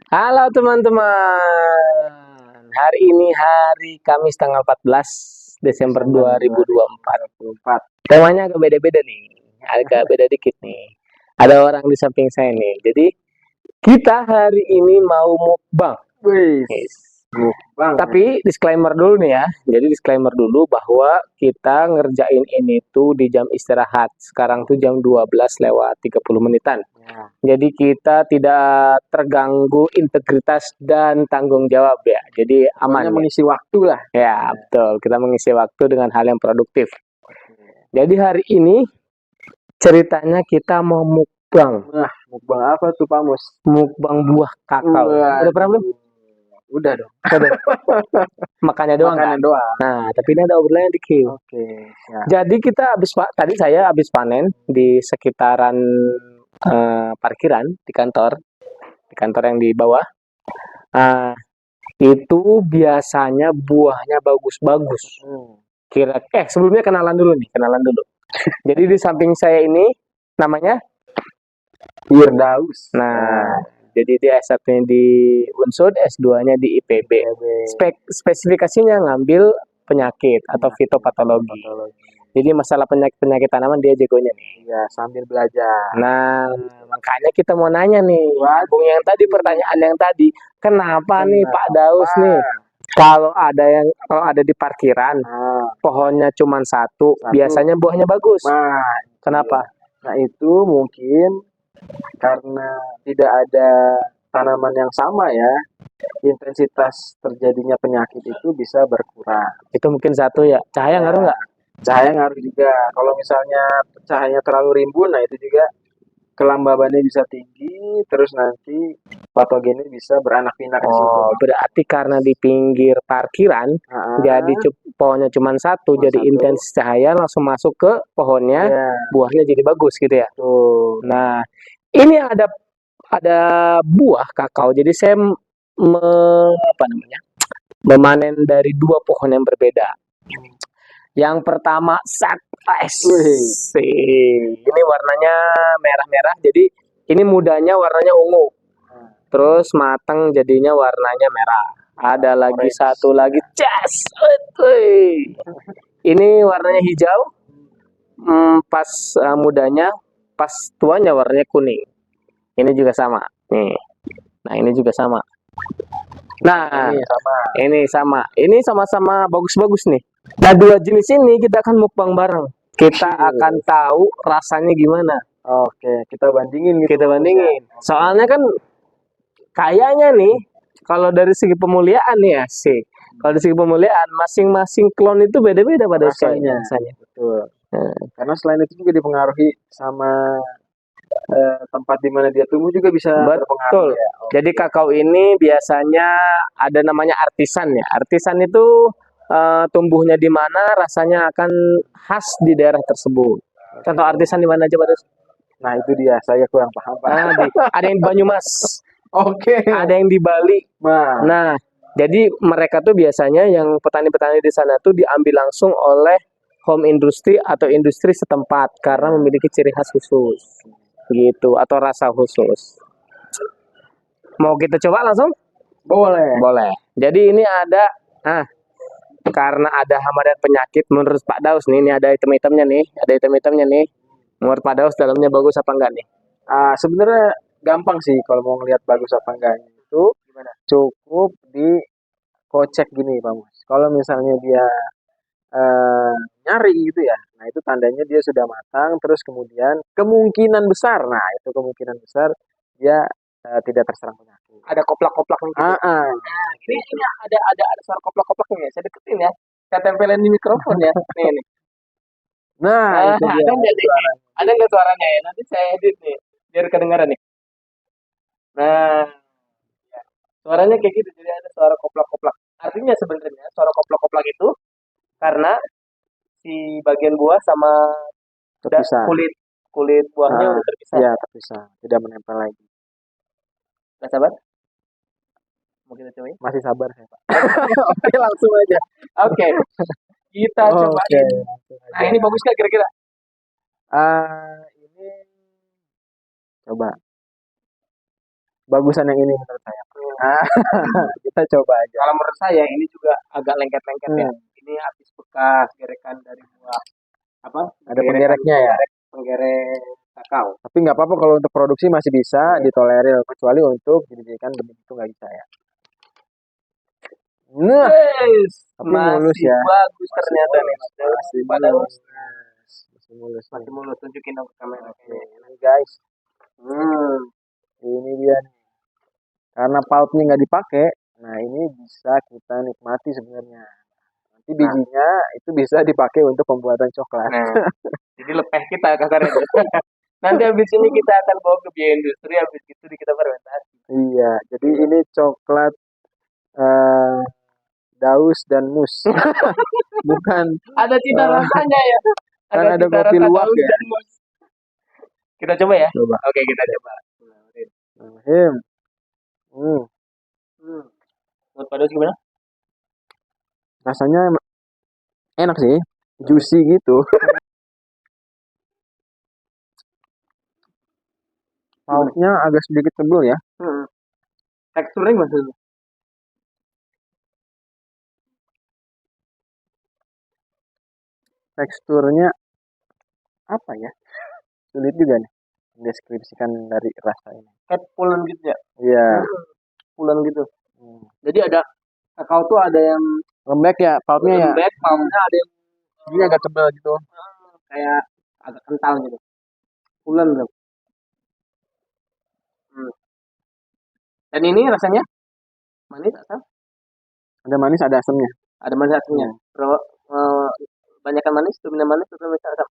Halo teman-teman. Hari ini hari Kamis tanggal 14 Desember Desember 2024. 2024. Temanya agak beda-beda nih. Agak beda dikit nih. Ada orang di samping saya nih. Jadi kita hari ini mau mukbang. Wih, Yes. bang. Tapi disclaimer dulu nih ya. Jadi disclaimer dulu bahwa kita ngerjain ini tuh di jam istirahat. Sekarang tuh jam 12 lewat 30 menitan. Ya, Jadi kita tidak terganggu integritas dan tanggung jawab ya. Jadi aman pokoknya ya. mengisi waktu lah. Ya, betul. Kita mengisi waktu dengan hal yang produktif. Oke. Jadi hari ini ceritanya kita mau mukbang. Nah, mukbang apa tuh Pak Mus? Mukbang buah kakao. Udah pernah belum? Udah dong. Udah. Makannya doang kan? Makanan doang. Nah, tapi ini ada obrolannya dikit. Oke, siap. Jadi kita tadi saya habis panen di sekitaran parkiran di kantor yang di bawah. Nah, itu biasanya buahnya bagus-bagus. Sebelumnya kenalan dulu nih, kenalan dulu. Jadi di samping saya ini namanya Firdaus. Nah, jadi dia S1-nya di Unsud, S2-nya di IPB. Spesifikasinya ngambil penyakit atau fitopatologi. Jadi masalah penyakit tanaman dia jagonya nih. Ya, sambil belajar. Nah, makanya kita mau nanya nih, Bung yang tadi pertanyaan yang tadi, kenapa nih Pak Daus nih kalau ada di parkiran pohonnya cuma satu, biasanya buahnya bagus. Nah, Kenapa? Nah, itu mungkin karena tidak ada tanaman yang sama ya, intensitas terjadinya penyakit itu bisa berkurang. Itu mungkin satu ya. Cahaya ngaruh nggak? Cahaya ngaruh juga. Kalau misalnya cahayanya terlalu rimbun, nah itu juga kelembabannya bisa tinggi, terus nanti patogennya bisa beranak pinak di situ. Oh, berarti karena di pinggir parkiran, jadi pohonnya cuma satu, jadi intens cahaya langsung masuk ke pohonnya, buahnya jadi bagus gitu ya. Tuh. Nah, ini ada buah kakao. Jadi saya memanen dari dua pohon yang berbeda. Yang pertama sunrise. Ini warnanya merah-merah. Jadi ini mudanya warnanya ungu. Terus matang jadinya warnanya merah. Ada lagi satu lagi cas. Ini warnanya hijau. Pas mudanya, pas tuanya warnanya kuning. Ini juga sama. Nih. Nah, ini juga sama. Nah, ini sama. Ini sama-sama bagus-bagus nih. Nah, dua jenis ini kita akan mukbang bareng. Kita akan tahu rasanya gimana. Oke, kita bandingin gitu. Kita bandingin. Soalnya kan kayaknya nih, kalau dari segi pemuliaan nih sih. Kalau dari segi pemuliaan, masing-masing klon itu beda-beda pada rasanya. Betul. Karena selain itu juga dipengaruhi sama tempat di mana dia tumbuh juga bisa berpengaruh. Ya. Jadi kakao ini biasanya ada namanya artisan ya. Artisan itu tumbuhnya di mana, rasanya akan khas di daerah tersebut. Contoh artisan di mana aja, Pak? Nah, itu dia. Saya kurang paham, Pak. Ada yang di Banyumas. Oke. Ada yang di Bali. Nah, jadi mereka tuh biasanya yang petani-petani di sana tuh diambil langsung oleh home industry atau industri setempat karena memiliki ciri khas khusus. Gitu, atau rasa khusus. Mau kita coba langsung? Boleh. Jadi ini ada karena ada hama dan penyakit menurut Pak Daus nih, ini ada item-itemnya nih. Menurut Pak Daus dalamnya bagus apa enggak nih? Sebenarnya gampang sih kalau mau ngelihat bagus apa enggaknya itu cukup dikocek gini, Pak Mus. Kalau misalnya dia nyari gitu ya, nah itu tandanya dia sudah matang, terus kemudian kemungkinan besar dia tidak terserang penyakit. Ada koplak-koplak gitu. Ini ada suara koplak-koplaknya ya. Saya deketin ya. Saya tempelin di mikrofon ya. Nih. Nah, itu dia. Ada nggak suaranya ya? Nanti saya edit nih, biar kedengaran nih. Nah, suaranya kayak gitu. Jadi ada suara koplak-koplak. Artinya sebenarnya suara koplak-koplak itu karena si bagian buah sama kulit buahnya udah terpisah. Iya, terpisah, tidak menempel lagi. Nggak sabar? Mau kita cobain? Masih sabar saya, Pak. Oke, langsung aja. Oke. Kita cobain. Nah, ini bagus nggak kira-kira? Ini coba. Bagusan yang ini menurut saya. Ah, kita coba aja. Kalau menurut saya ini juga agak lengket-lengket ya. Hmm. Ini habis bekas gerekan dari buah apa? Ada penggereknya ya. Penggerek kakao. Tapi nggak apa-apa kalau untuk produksi masih bisa ditolerir, kecuali untuk dijadikan benih itu nggak bisa ya. Nah, Yes, tapi mulus masih ya. bagus ternyata nih. Masih Pada mulus. Masih mulus. masih mulus, tunjukin dong ke kamera. Oke, ini guys, Hmm. ini dia nih. Karena pulpnya nggak dipakai, nah ini bisa kita nikmati sebenarnya. Nanti bijinya itu bisa dipakai untuk pembuatan coklat. Nah, jadi lepeh kita kasarnya. Nanti habis ini kita akan bawa ke bioindustri, habis itu kita fermentasi. Iya, jadi ini coklat eh, daus dan mus. Bukan, Ada cita eh, rasanya ya. kan ada cita kopi rasa luwak daun ya. dan mus. Kita coba ya. Coba. Oke, kita coba. Him. Hmm, Buat Pados gimana? rasanya enak sih, juicy gitu. Pautnya agak sedikit tebal ya. Teksturnya gimana? Teksturnya apa ya? Sulit juga nih mendeskripsikan dari rasa ini. Kayak pulen gitu ya. Iya. Pulen gitu. Hmm. Jadi ada kakao tuh ada yang Lembek ya, pautnya ya. lembek, pautnya ada yang Ini agak tebal gitu. kayak agak kental gitu. Pulen loh. Dan ini rasanya manis asam. Ada manis, ada asamnya. Ada manis asamnya. Banyakan manis, dominan manis atau manis asam?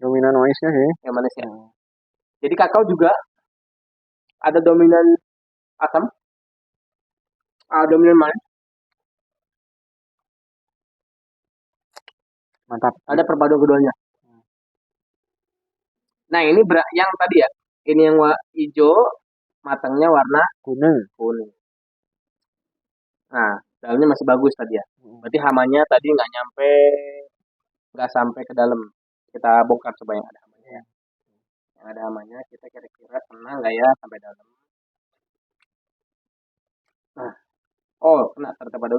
Dominan manisnya sih. Yang manis ya. Jadi kakao juga ada dominan asam, dominan manis, Mantap. ada perpaduan keduanya. Nah ini yang tadi ya, ini yang hijau, matangnya warna kuning. Nah dalamnya masih bagus tadi ya. Berarti hamanya tadi nggak sampai ke dalam. Kita bongkar coba yang ada hamanya ya. Yang ada hamanya kita kira-kira kena nggak ya sampai dalam. Nah, oh kena ternyata pada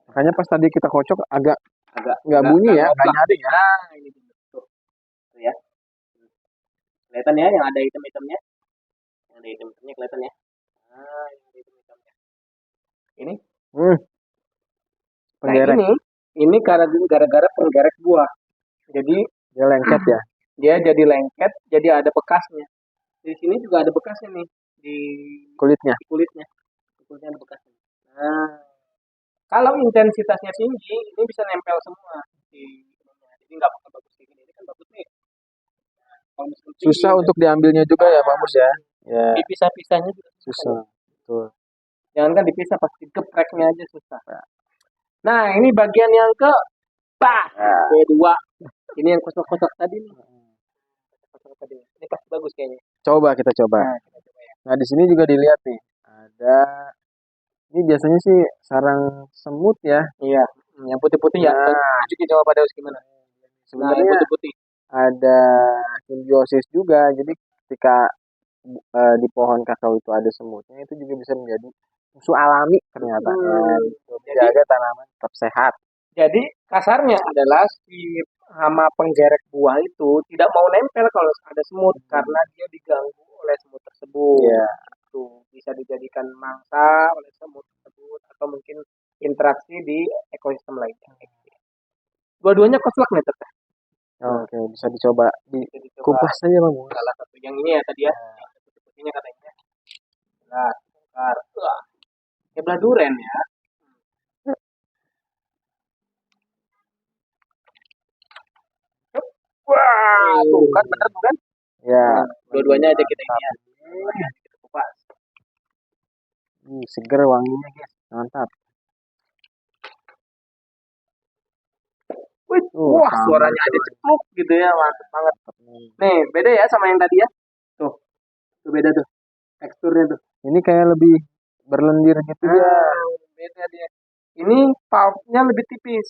Makanya pas tadi kita kocok agak agak nggak bunyi ya, nggak nyaring ya. Nah, ini tuh. Tuh ya. Kelihatan ya yang ada hitam-hitamnya. Yang ada hitam-hitamnya kelihatan ya. Nah, yang ada hitam-hitamnya. Ini. Hmm. Penggerek. Nah, ini gara-gara penggerek buah. Jadi Dia lengket ya. dia jadi lengket, jadi ada bekasnya. Di sini juga ada bekasnya nih di Kulitnya. kulitnya. Di kulitnya ada bekasnya. Nah, kalau intensitasnya tinggi, ini bisa nempel semua di jadi nggak bakal bagus kayak gini. Ini kan bagus nih. Kalau misalkan tinggi, Susah untuk diambilnya juga ya, Pak Mus ya. Ya, dipisah-pisahnya juga susah. Betul. jangan kan dipisah pasti gepreknya aja susah. Nah ini bagian yang ke kedua. Ini yang kosong-kosong tadi nih. Kosong tadi. Ini pasti bagus kayaknya. Coba kita coba. Nah, kita coba ya. Nah, di sini juga dilihat nih. Ada ini biasanya sih sarang semut ya. Iya. Yang putih-putih ya. Nah, Tunjukin coba pada gimana. Nah, yang sebenarnya putih-putih. ada simbiosis juga. Jadi ketika di pohon kakao itu ada semutnya, itu juga bisa menjadi musuh alami ternyata. Menjaga tanaman tetap sehat. Jadi kasarnya adalah si hama penggerek buah itu tidak mau nempel kalau ada semut karena dia diganggu oleh semut tersebut. Iya. Itu bisa dijadikan mangsa oleh semut tersebut atau mungkin interaksi di ekosistem lainnya. Dua-duanya koslak nih teteh. Oke, bisa dicoba di Jadi coba kupas saja, Bang. salah satu yang ini ya tadi ya. Yang putih-putihnya katanya. Nah, bongkar. Wah, kayak belah duren ya. Wah, tuh kan bener tuh kan? Ya, Dua-duanya aja kita ini ya. Kita kupas. seger wanginya, guys. Mantap. Wih, wah suaranya aja cepluk gitu ya, mantap banget. Nih, beda ya sama yang tadi ya. Tuh beda tuh. Teksturnya tuh. Ini kayak lebih berlendir gitu ya. Beda dia. Ini pulpnya lebih tipis.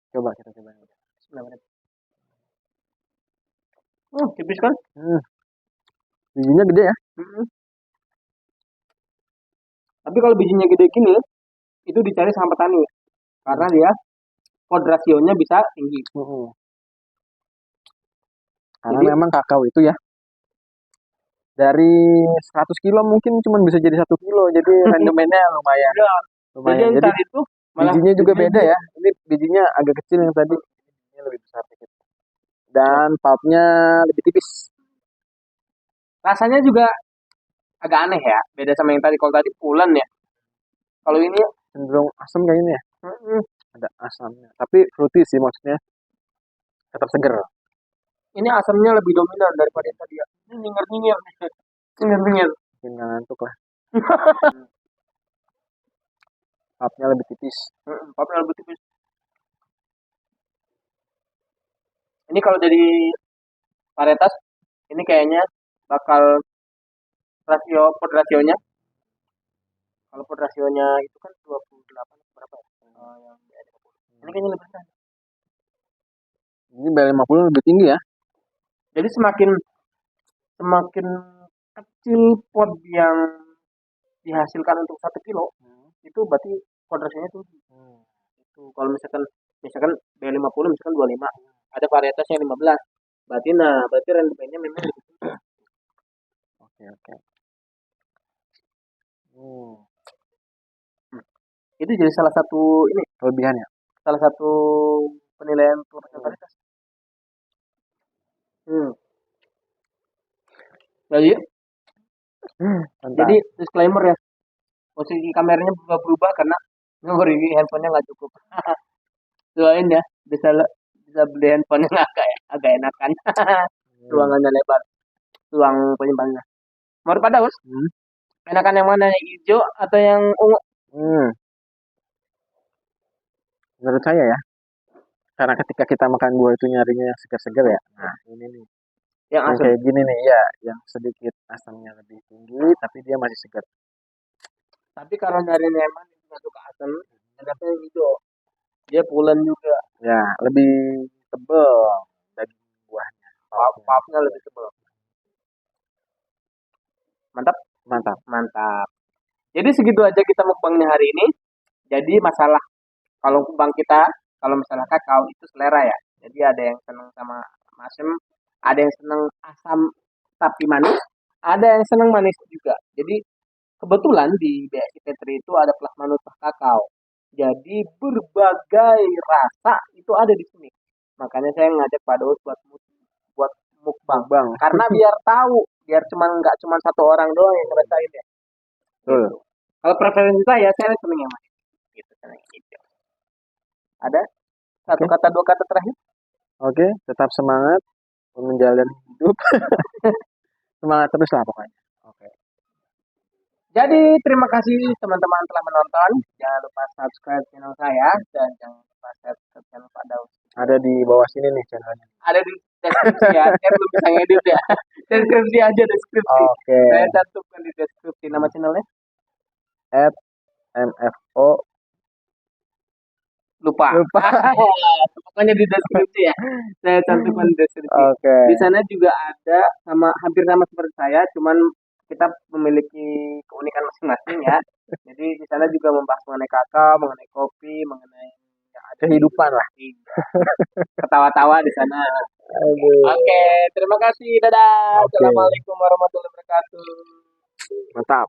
Coba kita coba. Tipis kan? Bijinya gede ya. Mm-mm. Tapi kalau bijinya gede gini, itu dicari sama petani karena dia pod rasionya bisa tinggi. Karena Jadi memang kakao itu ya dari 100 kilo mungkin cuma bisa jadi 1 kilo. Jadi rendemennya lumayan. ya, jadi yang Jadi tadi itu malah bijinya juga beda bijinya ya. Ini bijinya agak kecil yang tadi. Ini lebih besar sedikit. Dan pulpnya lebih tipis. rasanya juga agak aneh ya, beda sama yang tadi. Kalau tadi pulen ya, kalau ini Cenderung asam kayaknya ya. mm-mm, Ada asamnya. Tapi fruity sih maksudnya. Tetap seger. ini asamnya lebih dominan daripada yang tadi ya. Ini nyinger nyinger, nyinger nyinger. Mungkin nggak ngantuk lah. Pulpnya lebih tipis. Papanya lebih tipis. Ini kalau jadi varietas, ini kayaknya bakal pod rasionya. Kalau pod rasionya itu kan 28 berapa ya? Yang ini kayaknya lebih besar. Ini B50 lebih tinggi ya. Jadi semakin semakin kecil pod yang dihasilkan untuk 1 kilo, itu berarti pod rasionya tinggi. Itu kalau misalkan B50 misalkan 25, ada varietas yang 15. Berarti rendemennya memang lebih tinggi. Oke. Itu jadi salah satu ini, Kelebihannya. salah satu penilaian varietas. Jadi, Mantap. jadi disclaimer ya, posisi kameranya berubah-berubah karena memori handphonenya nggak cukup. Doain ya, bisa bisa beli handphone yang agak enakan. Ruangannya lebar, ruang penyimpanannya. Menurut Pak Daus, enakan yang mana? Yang hijau atau yang ungu? Menurut saya ya. Karena ketika kita makan buah itu nyarinya yang segar-segar ya. Nah, ini nih. Yang Yang asam. kayak gini nih ya, yang sedikit asamnya lebih tinggi tapi dia masih segar. Tapi kalau nyari yang manis nggak suka asam, enaknya yang hijau. Dia pulen juga. Ya, lebih tebel daging buahnya. Pulpnya lebih tebal. Mantap. Mantap. Jadi segitu aja kita mukbangnya hari ini. Jadi masalah kalau mukbang kita, kalau misalnya kakao itu selera ya. Jadi ada yang seneng sama asam, ada yang seneng asam tapi manis, ada yang seneng manis juga. Jadi kebetulan di BSI Petri itu ada plasma nutah kakao. Jadi berbagai rasa itu ada di sini. Makanya saya ngajak Pak Daus buat mukbang. Karena biar tahu, biar nggak cuman satu orang doang yang ngerasain ya. Gitu. Kalau preferensi saya seneng yang manis. Gitu, seneng yang hijau. Ada satu kata dua kata terakhir? Oke, tetap semangat menjalani hidup. Semangat terus lah pokoknya. Oke. Jadi terima kasih teman-teman telah menonton. Jangan lupa subscribe channel saya dan jangan lupa subscribe channel Pak Daus. Ada di bawah sini nih channelnya. Ada di deskripsi ya. Saya belum bisa ngedit ya. Deskripsi aja deskripsi. Oke. Saya cantumkan di deskripsi nama channelnya. @mfo Lupa. Pokoknya di deskripsi ya. Saya cantumkan di deskripsi. Oke. Di sana juga ada hampir sama seperti saya, cuman kita memiliki keunikan masing-masing ya. Jadi di sana juga membahas mengenai kakao, mengenai kopi, mengenai Kehidupan lah. Ketawa-tawa di sana. Aduh. Oke, terima kasih. Dadah. Oke. Assalamualaikum warahmatullahi wabarakatuh. Mantap.